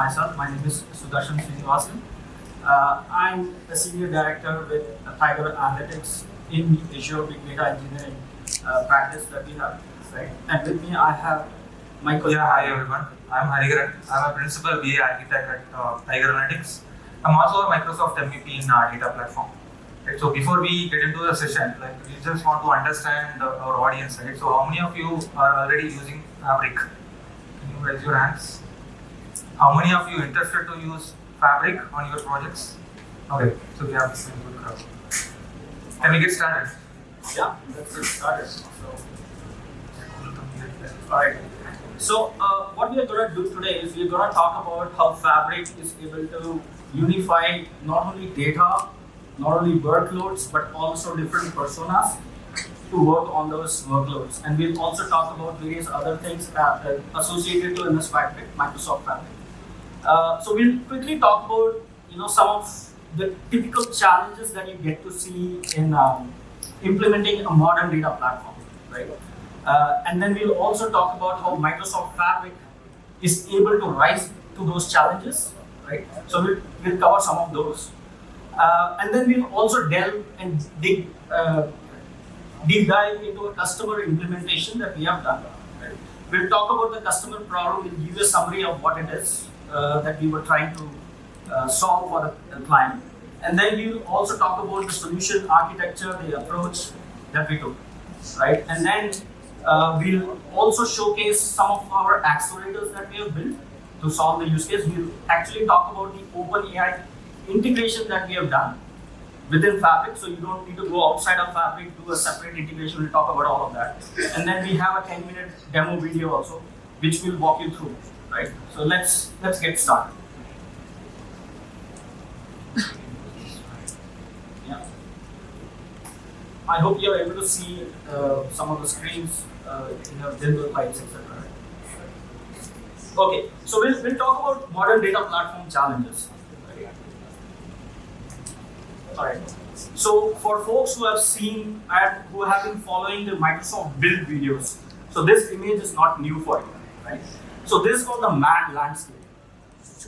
myself. My name is Sudershan. I'm a senior director with Tiger Analytics in Azure Big Data Engineering practice that we have, right? And with me, I have my colleague. Yeah, hi everyone. I'm Hariharan. I'm a principal BA architect at Tiger Analytics. I'm also a Microsoft MVP in data platform. Right, so before we get into the session, we just want to understand our audience, right? So how many of you are already using Fabric? Can you raise your hands? How many of you interested to use Fabric on your projects? Okay, so we have a good crowd. Can we get started? Yeah, let's get started. Alright. So what we are going to do today is we're going to talk about how Fabric is able to unify not only data, not only workloads, but also different personas to work on those workloads. And we'll also talk about various other things associated to MS Fabric, Microsoft Fabric. So we'll quickly talk about some of the typical challenges that you get to see in implementing a modern data platform, right? And then we'll also talk about how Microsoft Fabric is able to rise to those challenges, right? So we'll cover some of those. And then we'll also delve and deep dive into a customer implementation that we have done. Right? We'll talk about the customer problem, we'll give you a summary of what it is that we were trying to solve for the client. And then we'll also talk about the solution architecture, the approach that we took. Right? And then we'll also showcase some of our accelerators that we have built to solve the use case. We'll actually talk about the OpenAI integration that we have done within Fabric, so you don't need to go outside of Fabric, do a separate integration. We'll talk about all of that. And then we have a 10-minute demo video also, which will walk you through, right? So let's get started. Yeah. I hope you're able to see some of the screens in your digital lights, etc. Okay, so we'll talk about modern data platform challenges. Alright. So for folks who have seen and who have been following the Microsoft build videos, so this image is not new for you, right? So this is called the MAD landscape.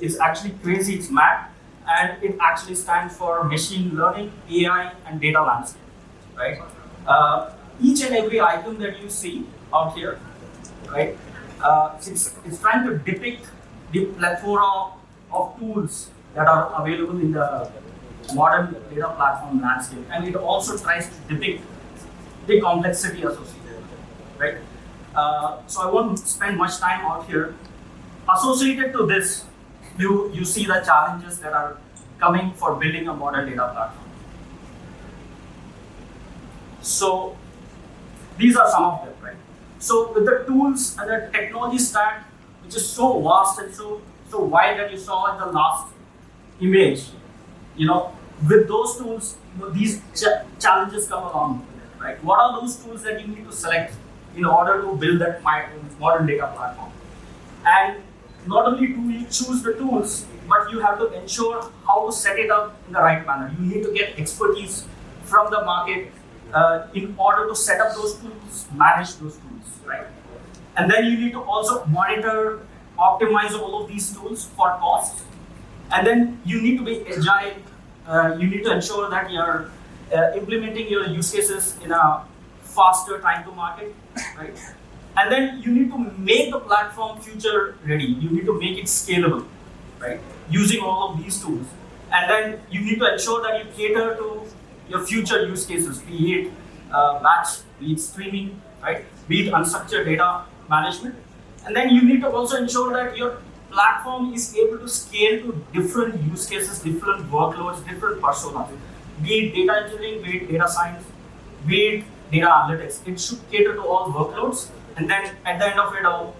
It's actually crazy, it's MAD, and it actually stands for machine learning, AI, and data landscape, right? Each and every item that you see out here, right? It's trying to depict the plethora of tools that are available in the modern data platform landscape, and it also tries to depict the complexity associated with it, right? So I won't spend much time out here. Associated to this, you see the challenges that are coming for building a modern data platform. So these are some of them, right? So with the tools and the technology stack, which is so vast and so wide that you saw in the last image, with those tools, these challenges come along with it, right? What are those tools that you need to select in order to build that modern data platform? And not only do you choose the tools, but you have to ensure how to set it up in the right manner. You need to get expertise from the market in order to set up those tools, manage those tools, right? And then you need to also monitor, optimize all of these tools for cost. And then you need to be agile. You need to ensure that you're implementing your use cases in a faster time to market, right? And then you need to make the platform future ready. You need to make it scalable, right? Using all of these tools. And then you need to ensure that you cater to your future use cases, be it batch, be it streaming, right? Be it unstructured data management. And then you need to also ensure that your platform is able to scale to different use cases, different workloads, different personas. Be it data engineering, be it data science, be it data analytics. It should cater to all workloads, and then at the end of it all,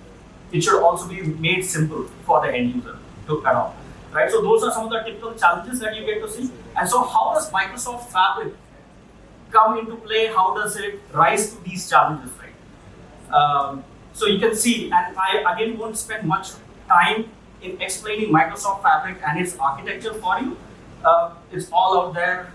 it should also be made simple for the end user to adopt. Right? So those are some of the typical challenges that you get to see. And so how does Microsoft Fabric come into play? How does it rise to these challenges, right? So you can see, and I again won't spend much time in explaining Microsoft Fabric and its architecture for you. It's all out there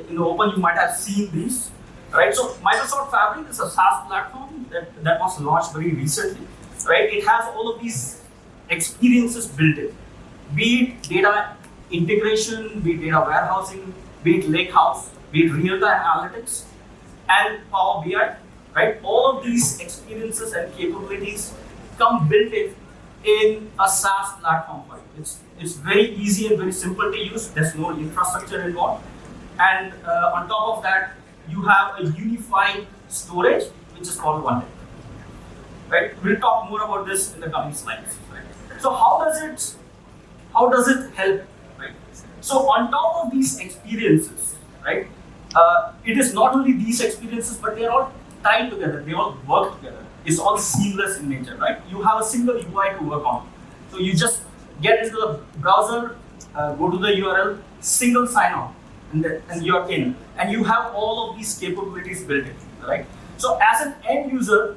in the open. You might have seen these, right? So Microsoft Fabric is a SaaS platform that was launched very recently, right? It has all of these experiences built in. be it data integration, be it data warehousing, be it lakehouse, be it real-time analytics, and Power BI, right? All of these experiences and capabilities come built in a SaaS platform for you. It's very easy and very simple to use. There's no infrastructure involved. And on top of that, you have a unified storage, which is called OneData. Right? We'll talk more about this in the coming slides. Right? So how does it help? Right? So on top of these experiences, right? It is not only these experiences, but they are all tied together. They all work together. It's all seamless in nature, right? You have a single UI to work on. So you just get into the browser, go to the URL, single sign-on, and you're in. And you have all of these capabilities built in, right? So as an end user,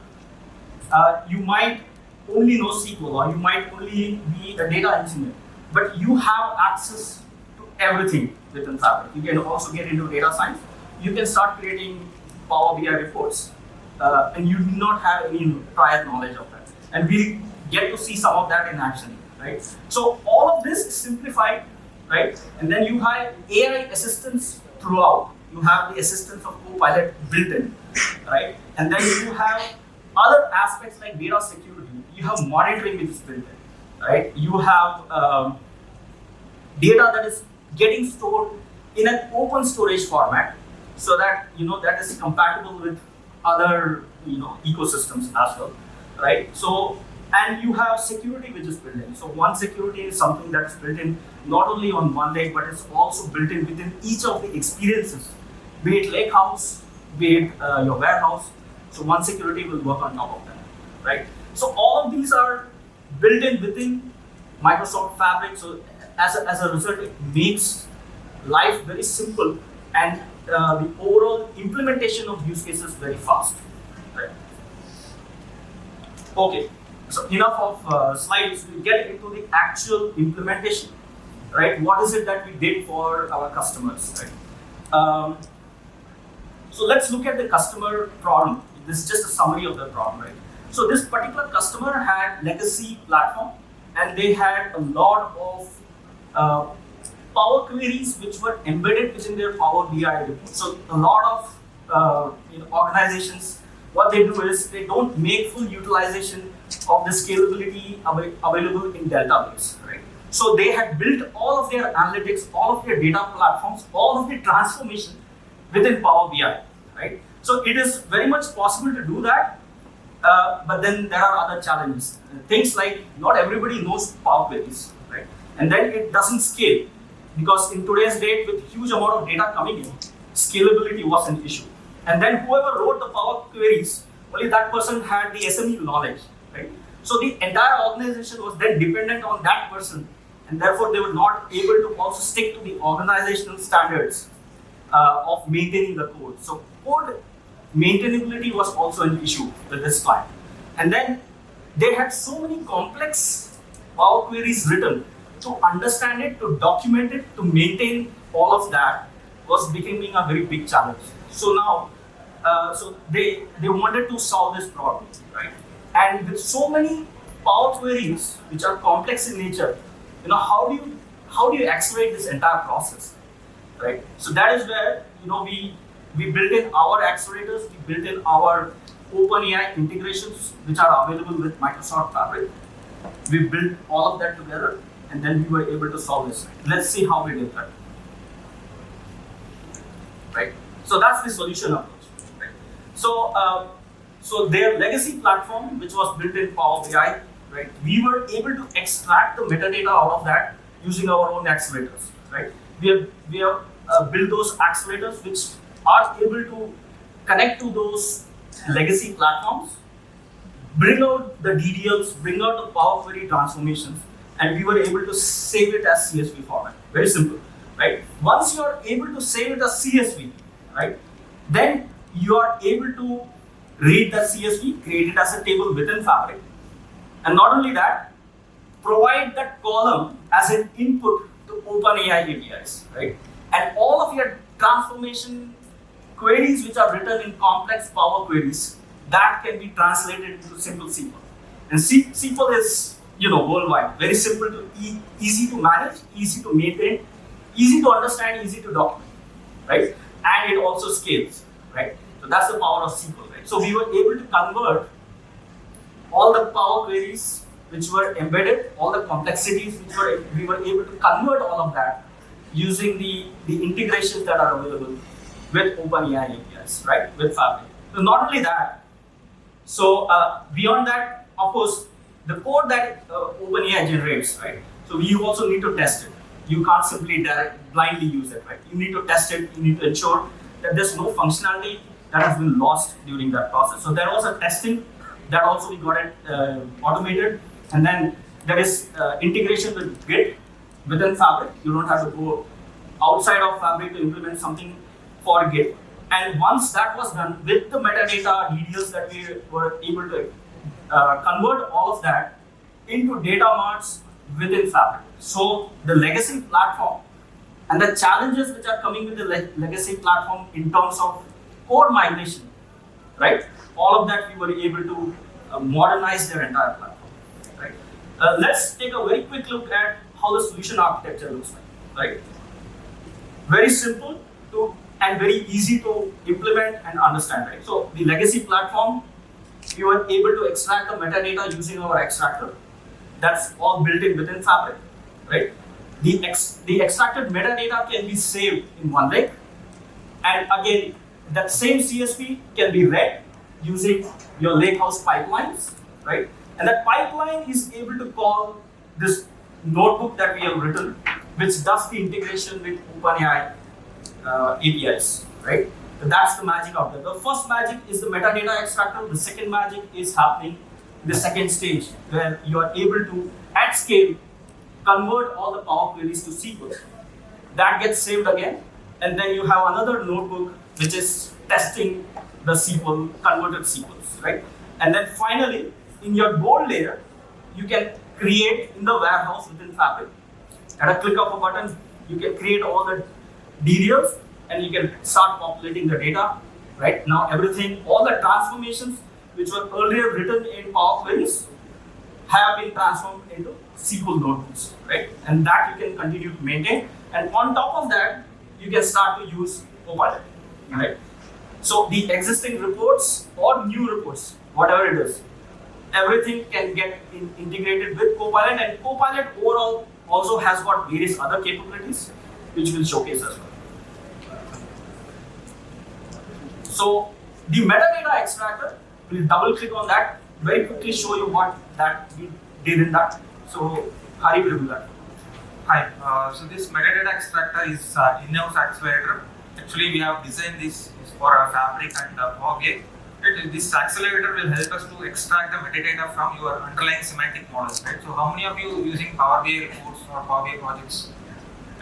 you might only know SQL, or you might only be a data engineer, but you have access to everything within Fabric. You can also get into data science. You can start creating Power BI reports, and you do not have any prior knowledge of that. And we get to see some of that in action, right? So all of this is simplified, right? And then you have AI assistance throughout. You have the assistance of Copilot built in, right? And then you have other aspects like data security. You have monitoring which is built in, right? You have data that is getting stored in an open storage format, so that that is compatible with other ecosystems as well, right? So, and you have security which is built in. So one security is something that is built in not only on one leg, but it's also built in within each of the experiences, be it lakehouse, be it your warehouse. So one security will work on top of that, right? So all of these are built in within Microsoft Fabric. So as a result, it makes life very simple, and the overall implementation of use cases very fast, right? Okay, so enough of slides. We get into the actual implementation, right? What is it that we did for our customers, right? So let's look at the customer problem. This is just a summary of the problem, right? So this particular customer had legacy platform, and they had a lot of Power queries which were embedded within their Power BI report. So a lot of organizations, what they do is they don't make full utilization of the scalability available in database, right? So they had built all of their analytics, all of their data platforms, all of the transformation within Power BI, right? So it is very much possible to do that, but then there are other challenges. Things like not everybody knows Power Queries, right? And then it doesn't scale, because in today's date, with huge amount of data coming in, scalability was an issue. And then whoever wrote the Power Queries, only that person had the SME knowledge, right? So the entire organization was then dependent on that person, and therefore they were not able to also stick to the organizational standards of maintaining the code. So code maintainability was also an issue with this client. And then they had so many complex Power Queries written. To understand it, to document it, to maintain all of that was becoming a very big challenge. So now, so they wanted to solve this problem, right? And with so many Power Queries which are complex in nature, how do you accelerate this entire process, right? So that is where we built in our accelerators, we built in our OpenAI integrations which are available with Microsoft Fabric. We built all of that together, and then we were able to solve this. Let's see how we did that. Right? So that's the solution approach. Right? So, so their legacy platform, which was built in Power BI, right? We were able to extract the metadata out of that using our own accelerators. Right? We have built those accelerators which are able to connect to those legacy platforms, bring out the DDLs, bring out the Power Query transformations, and we were able to save it as CSV format. Very simple, right? Once you are able to save it as CSV, right, then you are able to read the CSV, create it as a table within Fabric, and not only that, provide that column as an input to OpenAI APIs, right? And all of your transformation queries which are written in complex Power Queries, that can be translated into simple SQL. And SQL is worldwide. Very simple to easy to manage, easy to maintain, easy to understand, easy to document, right? And it also scales, right? So that's the power of SQL, right? So we were able to convert all the Power Queries which were embedded, all the complexities we were able to convert all of that using the integrations that are available with OpenAI APIs, right? With Fabric. So not only that, so beyond that, of course, the code that OpenAI generates, right? So you also need to test it. You can't simply blindly use it, right? You need to test it. You need to ensure that there's no functionality that has been lost during that process. So there was a testing that also we got it automated, and then there is integration with Git within Fabric. You don't have to go outside of Fabric to implement something for Git. And once that was done with the metadata DDLs that we were able to convert all of that into data marts within Fabric. So the legacy platform and the challenges which are coming with the legacy platform in terms of code migration, right? All of that we were able to modernize their entire platform, right? Let's take a very quick look at how the solution architecture looks like, right? Very simple to and very easy to implement and understand, right? So the legacy platform, we were able to extract the metadata using our extractor. That's all built in within Fabric, right? The extracted metadata can be saved in one lake, and again, that same CSV can be read using your lakehouse pipelines, right? And that pipeline is able to call this notebook that we have written, which does the integration with OpenAI APIs, right? So that's the magic of that. The first magic is the metadata extractor. The second magic is happening in the second stage, where you are able to, at scale, convert all the Power Queries to SQL. That gets saved again, and then you have another notebook which is testing the SQL, converted SQLs, right? And then finally, in your gold layer, you can create in the warehouse within Fabric. At a click of a button, you can create all the DDLs and you can start populating the data, right? Now everything, all the transformations which were earlier written in Power Queries have been transformed into SQL notebooks, right? And that you can continue to maintain. And on top of that, you can start to use Copilot, right? So the existing reports or new reports, whatever it is, everything can get integrated with Copilot, and Copilot overall also has got various other capabilities which we'll showcase as well. So the metadata extractor, we'll double click on that, very quickly show you what that we did in that. So Hari will do that. Hi, so this metadata extractor is in-house accelerator. Actually, we have designed this for Fabric and Power BI. This accelerator will help us to extract the metadata from your underlying semantic models, right? So how many of you using Power BI reports or Power BI projects?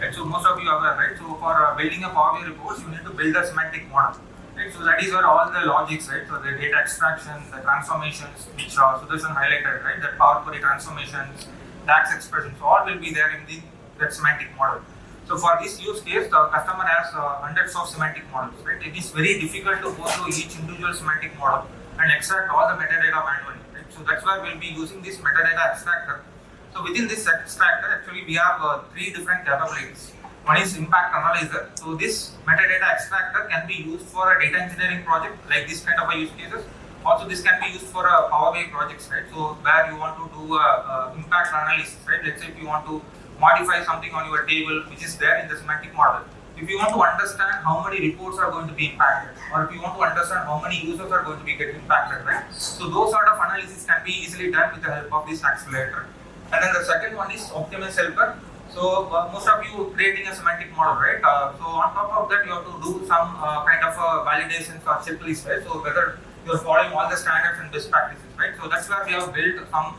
Right, so most of you are aware, right? So for building a Power BI reports, you need to build a semantic model. Right? So that is where all the logics, right? So the data extraction, the transformations, which Sudershan highlighted, right? The Power Query transformations, DAX expressions, all will be there in that semantic model. So for this use case, the customer has hundreds of semantic models, right? It is very difficult to go through each individual semantic model and extract all the metadata manually, right? So that's why we'll be using this metadata extractor. So within this extractor, actually we have three different capabilities. One is impact analyzer. So this metadata extractor can be used for a data engineering project like this kind of a use cases. Also, this can be used for a Power BI projects, right? So where you want to do a impact analysis, right? Let's say if you want to modify something on your table which is there in the semantic model. If you want to understand how many reports are going to be impacted, or if you want to understand how many users are going to be getting impacted, right? So those sort of analysis can be easily done with the help of this accelerator. And then the second one is optimus helper. So most of you creating a semantic model, right? So on top of that, you have to do some kind of validations or checklists, right? So whether you're following all the standards and best practices, right? So that's where we have built some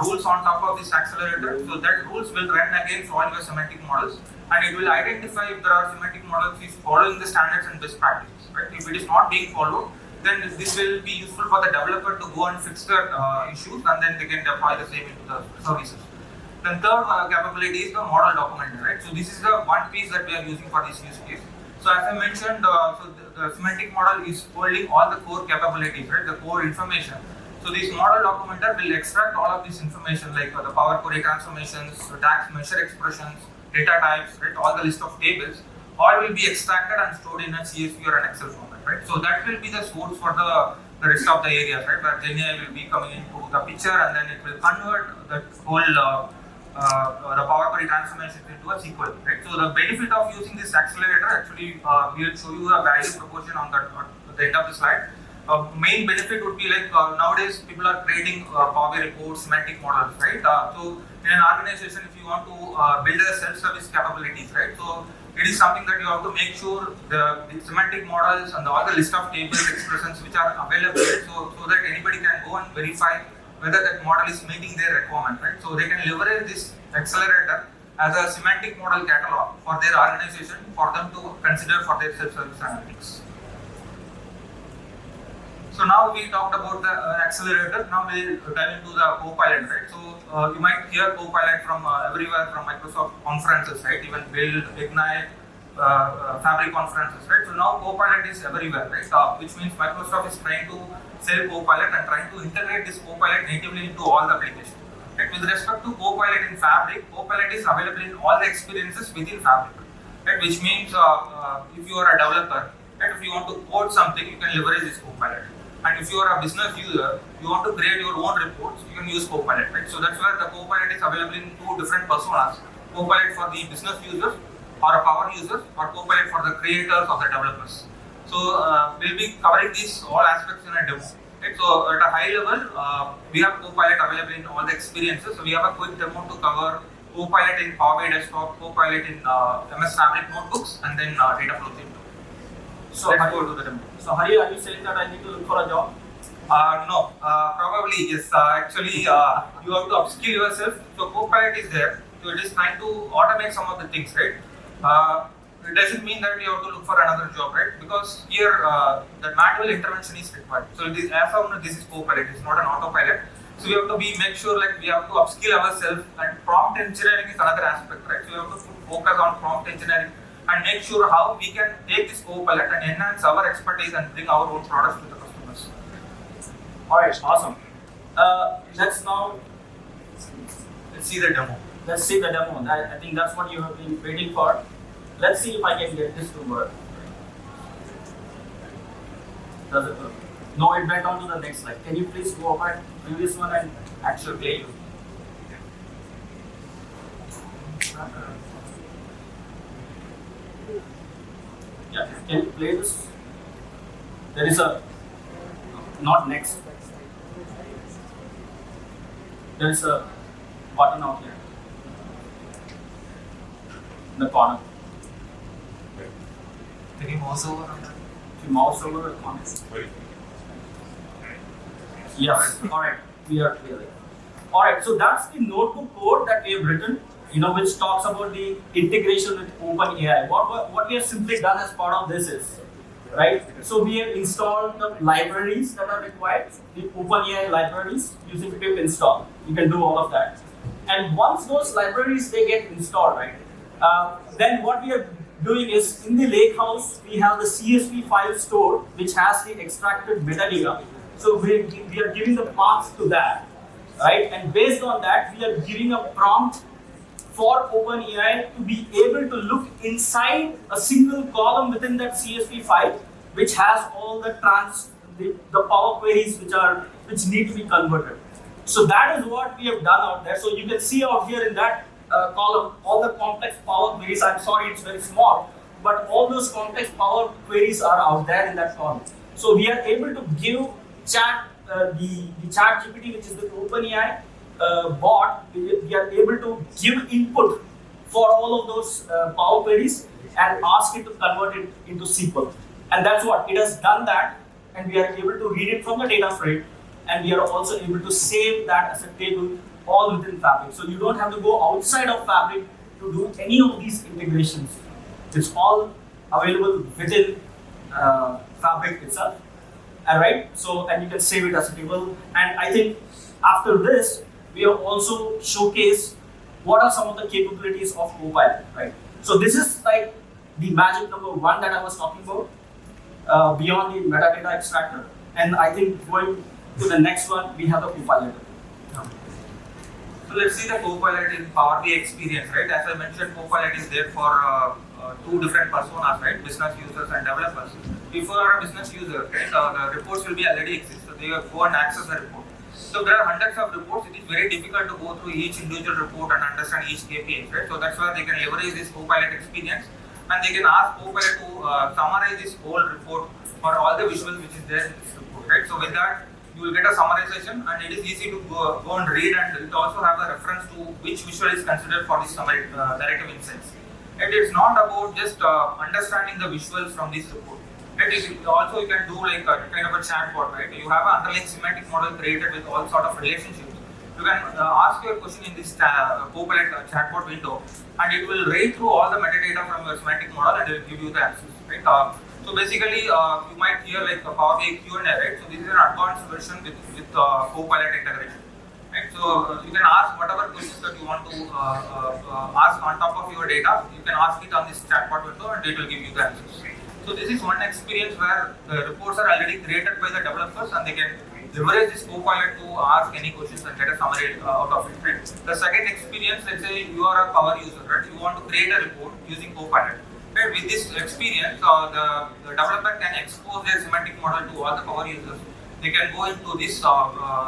rules on top of this accelerator. So that rules will run against all your semantic models, and it will identify if there are semantic models is following the standards and best practices, right? If it is not being followed, then this will be useful for the developer to go and fix the issues, and then they can deploy the same into the services. Then third capability is the model documenter, right? So this is the one piece that we are using for this use case. So as I mentioned, so the semantic model is holding all the core capabilities, right? The core information. So this model documenter will extract all of this information like the Power Query transformations, tax measure expressions, data types, right? All the list of tables, all will be extracted and stored in a CSV or an Excel format, right? So that will be the source for the rest of the areas, right? Where GenAI will be coming into the picture, and then it will convert the whole the Power Query transformation into a SQL, right? So the benefit of using this accelerator, actually, we will show you a value proposition on that at the end of the slide. Main benefit would be like nowadays people are creating Power BI reports, semantic models, right? So in an organization, if you want to build a self-service capabilities, right? So it is something that you have to make sure the semantic models and all the list of tables, expressions which are available, so that anybody can go and verify whether that model is meeting their requirement, right? So they can leverage this accelerator as a semantic model catalog for their organization for them to consider for their self-service analytics. So now we talked about the accelerator. Now we'll dive into the Copilot, right? So you might hear Copilot from everywhere, from Microsoft conferences, right? Even Build, Ignite, Fabric conferences, right? So now Copilot is everywhere, right? Which means Microsoft is trying to sell Copilot and trying to integrate this Copilot natively into all the applications. Right? With respect to Copilot in Fabric, Copilot is available in all the experiences within Fabric, right? Which means if you are a developer, right? If you want to code something, you can leverage this Copilot. And if you are a business user, you want to create your own reports, you can use Copilot, right? So that's where the Copilot is available in two different personas. Copilot for the business users or a power users, or Copilot for the creators or the developers. So we'll be covering these all aspects in a demo. Right? So at a high level, we have Copilot available in all the experiences. So we have a quick demo to cover Copilot in Power BI Desktop, Copilot in MS Fabric notebooks, and then data flow theme. So let's go to the demo. So Hari, are you saying that I need to look for a job? No, probably yes. Actually, you have to upskill yourself. So Copilot is there. So it is trying to automate some of the things, right? It doesn't mean that you have to look for another job, right? Because here the manual intervention is required. So it is, as of now, this is Copilot. It's not an autopilot. So we have to make sure like we have to upskill ourselves, and prompt engineering is another aspect, right? So we have to focus on prompt engineering and make sure how we can take this Copilot and enhance our expertise and bring our own products to the customers. Alright, awesome. Let's see the demo. Let's see the demo. I think that's what you have been waiting for. Let's see if I can get this to work. Does it work? No, it went on to the next slide. Can you please go over to the previous one and actually play? Yeah, can you play this? There is a, not next. There is a button out here in the corner. Can you mouse over on that? If you mouse over the corner. Yes, alright, we are clear. Alright, so that's the notebook code that we have written, which talks about the integration with OpenAI. What we have simply done as part of this is, right? So we have installed the libraries that are required, the OpenAI libraries using pip install. You can do all of that. And once those libraries they get installed, right? Then what we are doing is in the lakehouse we have the CSV file stored, which has the extracted metadata. So we are giving the path to that, right? And based on that, we are giving a prompt for OpenAI to be able to look inside a single column within that CSV file, which has all the Power Queries which need to be converted. So that is what we have done out there. So you can see out here in that column all the complex Power Queries. I'm sorry, it's very small, but all those complex Power Queries are out there in that column. So we are able to give the chat GPT, which is the OpenAI bot, we are able to give input for all of those Power Queries and ask it to convert it into SQL. And that's what it has done that, and we are able to read it from the data frame, and we are also able to save that as a table all within Fabric. So you don't have to go outside of Fabric to do any of these integrations. It's all available within Fabric itself. Alright, so and you can save it as a table. And I think after this, we have also showcased what are some of the capabilities of Copilot, right? So this is like the magic number one that I was talking about, beyond the metadata extractor. And I think going to the next one, we have the Copilot. So let's see the Copilot in Power BI experience, right? As I mentioned, Copilot is there for two different personas, right? Business users and developers. If you are a business user, right, the reports will be already exist. So they go and access the report. So there are hundreds of reports. It is very difficult to go through each individual report and understand each KPI, right? So that's why they can leverage this Copilot experience, and they can ask Copilot to summarize this whole report or all the visuals which is there in this report, right? So with that, you will get a summarization, and it is easy to go and read, and it also have a reference to which visual is considered for this summary narrative insights. It is not about just understanding the visuals from this report. It is also, you can do like a kind of a chatbot, right? You have an underlying semantic model created with all sort of relationships. You can ask your question in this Copilot chatbot window, and it will read through all the metadata from your semantic model and it will give you the answers, right? So basically, you might hear like a Power BI Q&A, right? So this is an advanced version with Copilot integration, right? So you can ask whatever questions that you want to ask on top of your data. You can ask it on this chatbot window, and it will give you the answers. So this is one experience where the reports are already created by the developers, and they can leverage this Copilot to ask any questions and get a summary out of it. Right? The second experience, let's say you are a power user, right? You want to create a report using Copilot. Right? With this experience, the developer can expose their semantic model to all the power users. They can go into this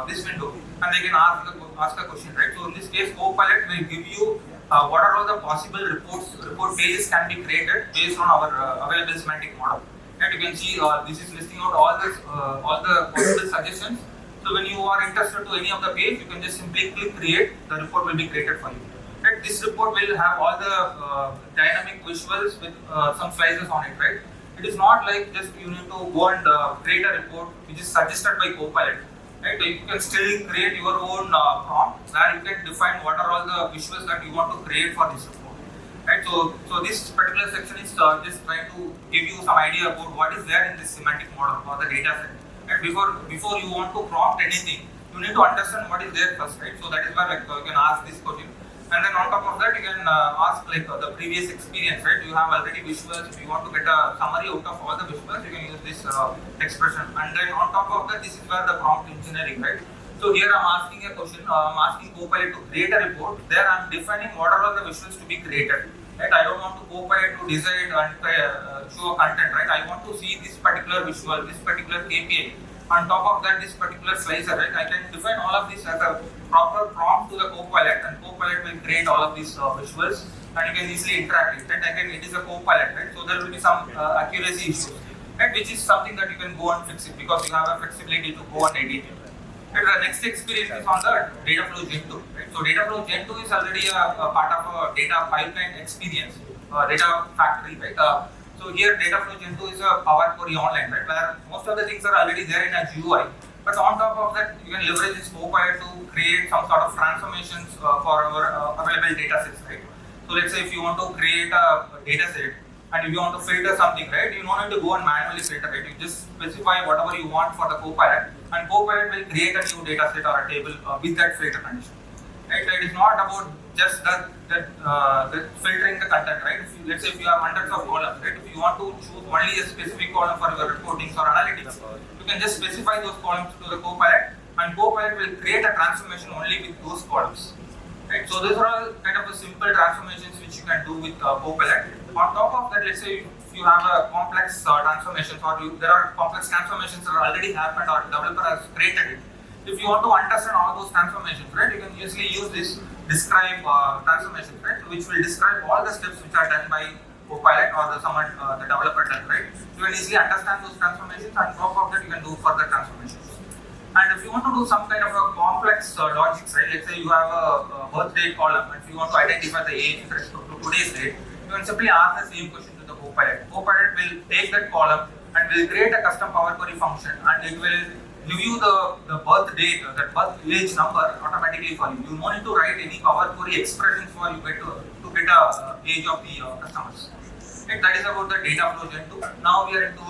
this window, and they can ask a question. Right? So in this case, Copilot will give you what are all the possible report pages can be created based on our available semantic model. And you can see this is listing out all the possible suggestions. So when you are interested to any of the page, you can just simply click create. The report will be created for you. Right? This report will have all the dynamic visuals with some slices on it. Right? It is not like just you need to go and create a report which is suggested by Copilot. Right? You can still create your own prompt where you can define what are all the visuals that you want to create for this report. Right? So this particular section is just trying to give you some idea about what is there in this semantic model or the data set. And before you want to prompt anything, you need to understand what is there first, right? So that is where like you can ask this question. And then on top of that, you can ask like the previous experience, right? You have already visuals. If you want to get a summary out of all the visuals, you can use this expression. And then on top of that, this is where the prompt engineering, right? So here I'm asking a question. I'm asking Copilot to create a report. There I'm defining what are all the visuals to be created. Right? I don't want to Copilot to design and show content, right? I want to see this particular visual, this particular KPI. On top of that, this particular slicer, right? I can define all of this as a proper prompt to the Copilot, and Copilot will create all of these visuals, and you can easily interact with it. Right? Again, it is a Copilot, right? So there will be some accuracy issues, right? Which is something that you can go and fix it because you have a flexibility to go and edit it. And the next experience is on the Dataflow Gen 2. Right? So Dataflow Gen 2 is already a part of a data pipeline experience, data factory, right? So here Dataflow Gen 2 is a Power Query Online, right? Where most of the things are already there in a GUI. But on top of that, you can leverage this Copilot to create some sort of transformations for our available data sets, right? So let's say if you want to create a data set and if you want to filter something, right? You don't need to go and manually filter it. You just specify whatever you want for the Copilot, and Copilot will create a new data set or a table with that filter condition. Right? It is not about just that filtering the content, right? Let's say if you have hundreds of columns, right? If you want to choose only a specific column for your reporting or analytics, you can just specify those columns to the Copilot, and Copilot will create a transformation only with those columns. Right? So these are all kind of a simple transformations which you can do with Copilot. On top of that, let's say if you have a complex transformations or there are complex transformations that already happened or developer has created it. If you want to understand all those transformations, right, you can usually use this describe transformation, right, which will describe all the steps which are done by Copilot or the developer done, right. You can easily understand those transformations, and on top of that, you can do further transformations. And if you want to do some kind of a complex logics, right, let's say you have a birth date column, and if you want to identify the age with respect to today's date, you can simply ask the same question to the Copilot. Copilot will take that column and will create a custom Power Query function, and it will give you the birth date, that birth age number automatically for you. You don't need to write any Power Query expressions for you to get a age of the customers. Right? That is about the Dataflow Gen 2. Now we are into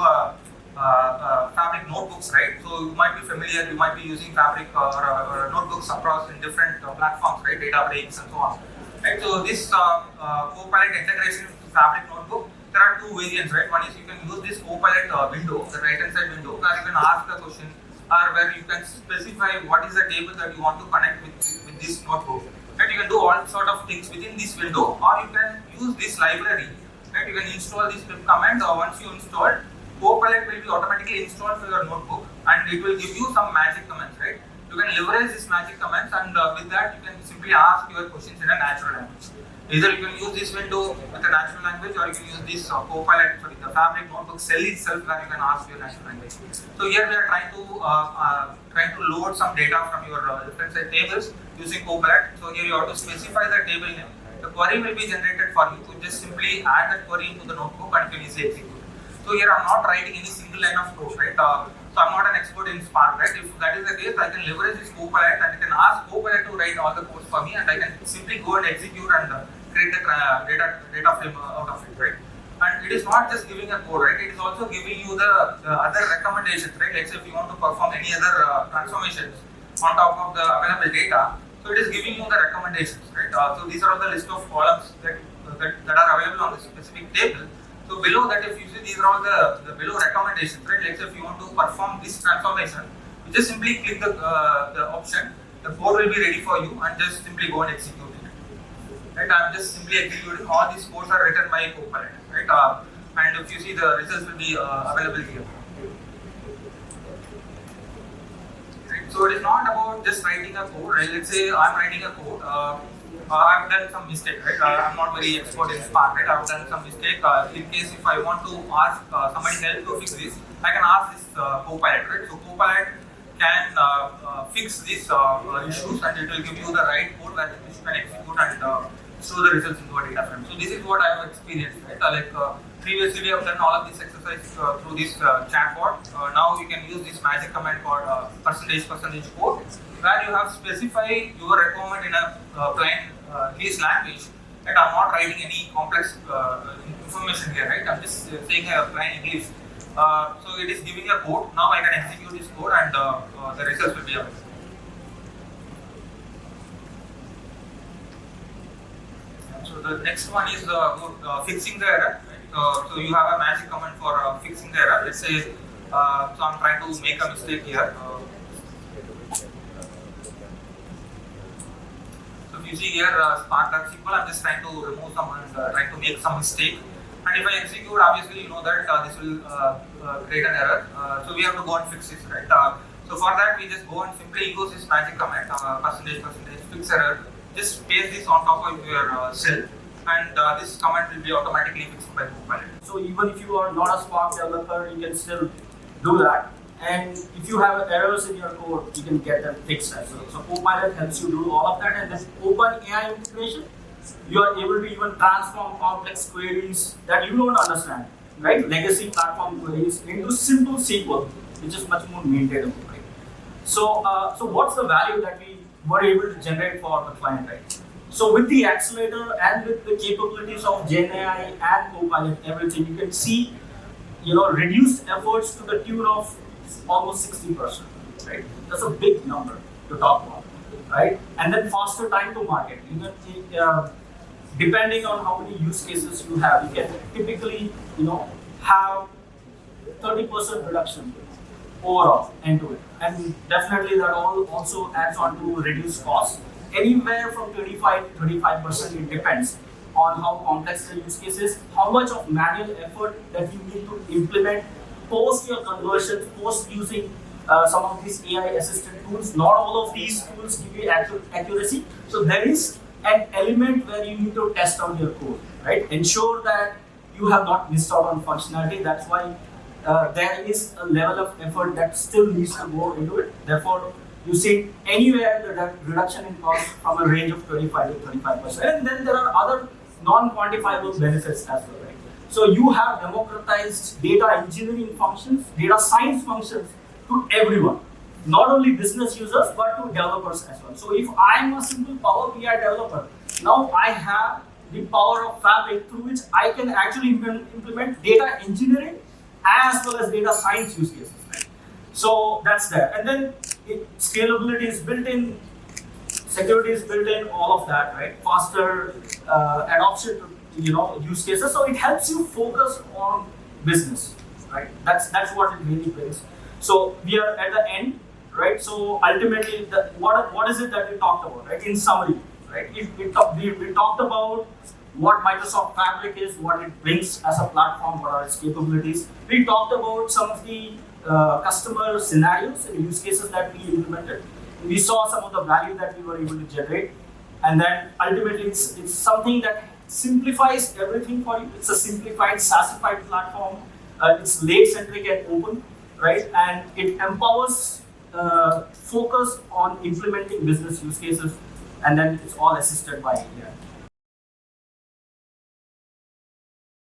Fabric notebooks, right? So you might be familiar, you might be using Fabric or notebooks across in different platforms, right? Databricks and so on. Right? So this Copilot integration with Fabric notebook, there are two variants, right? One is you can use this Copilot window, the right hand side window, where you can ask the question are where you can specify what is the table that you want to connect with this notebook. Right? You can do all sort of things within this window, or you can use this library. Right? You can install this pip command, or once you install, Copilot will be automatically installed for your notebook, and it will give you some magic commands. Right? You can leverage this magic commands, and with that you can simply ask your questions in a natural language. Either you can use this window with a natural language, or you can use this Copilot, the Fabric notebook cell itself, where you can ask your natural language. So here we are trying to load some data from your different set tables using Copilot. So here you have to specify the table name. The query will be generated for you. You just simply add that query into the notebook and you can easily execute. So here I'm not writing any single line of code, right? So I'm not an expert in Spark, right? If that is the case, I can leverage this Copilot and I can ask Copilot to write all the codes for me, and I can simply go and execute and create the data frame out of it, right? And it is not just giving a code, right? It is also giving you the other recommendations, right? Let's say if you want to perform any other transformations on top of the available data, so it is giving you the recommendations, right? So these are all the list of columns that are available on the specific table. So below that, if you see, these are all the below recommendations, right? Let's say if you want to perform this transformation, you just simply click the option, the code will be ready for you, and just simply go and execute it. Right? I'm just simply executing. All these codes are written by Copilot, right? And if you see, the results will be available here. Right? So it is not about just writing a code, right? Let's say I'm writing a code. I've done some mistake, right? I'm not very expert in Spark, right? I've done some mistake. In case if I want to ask somebody else to fix this, I can ask this Copilot, right? So Copilot can fix these issues, and it will give you the right code that you can execute and show the results into a data frame. So this is what I have experienced, right? Previously we have done all of this exercise through this chatbot. Now you can use this magic command called percentage code, where you have specified your requirement in a plain English language. Right? I'm not writing any complex information here, right? I'm just saying a plain English. So it is giving a code. Now I can execute this code, and the results will be available. So the next one is fixing the error. Right? So you have a magic command for fixing the error. Let's say, so I'm trying to make a mistake here. So if you see here, Spark.SQL, I'm just trying to remove some and trying to make some mistake. And if I execute, obviously you know that this will create an error. So we have to go and fix this, right? So for that, we just go and simply use this magic command, percentage fix error. Just paste this on top of your cell, and this command will be automatically fixed by Copilot. So even if you are not a Spark developer, you can still do that. And if you have errors in your code, you can get them fixed as well. So Copilot helps you do all of that, and then OpenAI integration, you are able to even transform complex queries that you don't understand, right? Legacy platform queries into simple SQL, which is much more maintainable, right? So, so what's the value that we were able to generate for the client, right? So with the accelerator and with the capabilities of GenAI and Copilot, everything, you can see, reduced efforts to the tune of almost 60%, right? That's a big number to talk about, right? And then faster time to market. Depending on how many use cases you have, you can typically, have 30% reduction overall end-to-end. And definitely that also adds on to reduce costs. Anywhere from 25 to 35%, it depends on how complex the use case is, how much of manual effort that you need to implement post your conversions, post using some of these AI assisted tools. Not all of these tools give you accuracy. So there is an element where you need to test out your code, right? Ensure that you have not missed out on functionality. That's why there is a level of effort that still needs to go into it. Therefore, you see anywhere the reduction in cost from a range of 25 to 35%. And then there are other non-quantifiable benefits as well, right? So you have democratized data engineering functions, data science functions to everyone. Not only business users, but to developers as well. So if I'm a simple Power BI developer, now I have the power of Fabric through which I can actually implement data engineering as well as data science use cases. Right? So that's there. And then scalability is built in, security is built in, all of that, right? Faster adoption to use cases. So it helps you focus on business, right? That's what it really brings. So we are at the end, right? So ultimately, what is it that we talked about, right? In summary, right? We talked about what Microsoft Fabric is, what it brings as a platform, what are its capabilities. We talked about some of the customer scenarios and use cases that we implemented. We saw some of the value that we were able to generate, and then ultimately it's something that simplifies everything for you. It's a simplified, SaaSified platform. It's late-centric and open, right? And it empowers focus on implementing business use cases, and then it's all assisted by AI.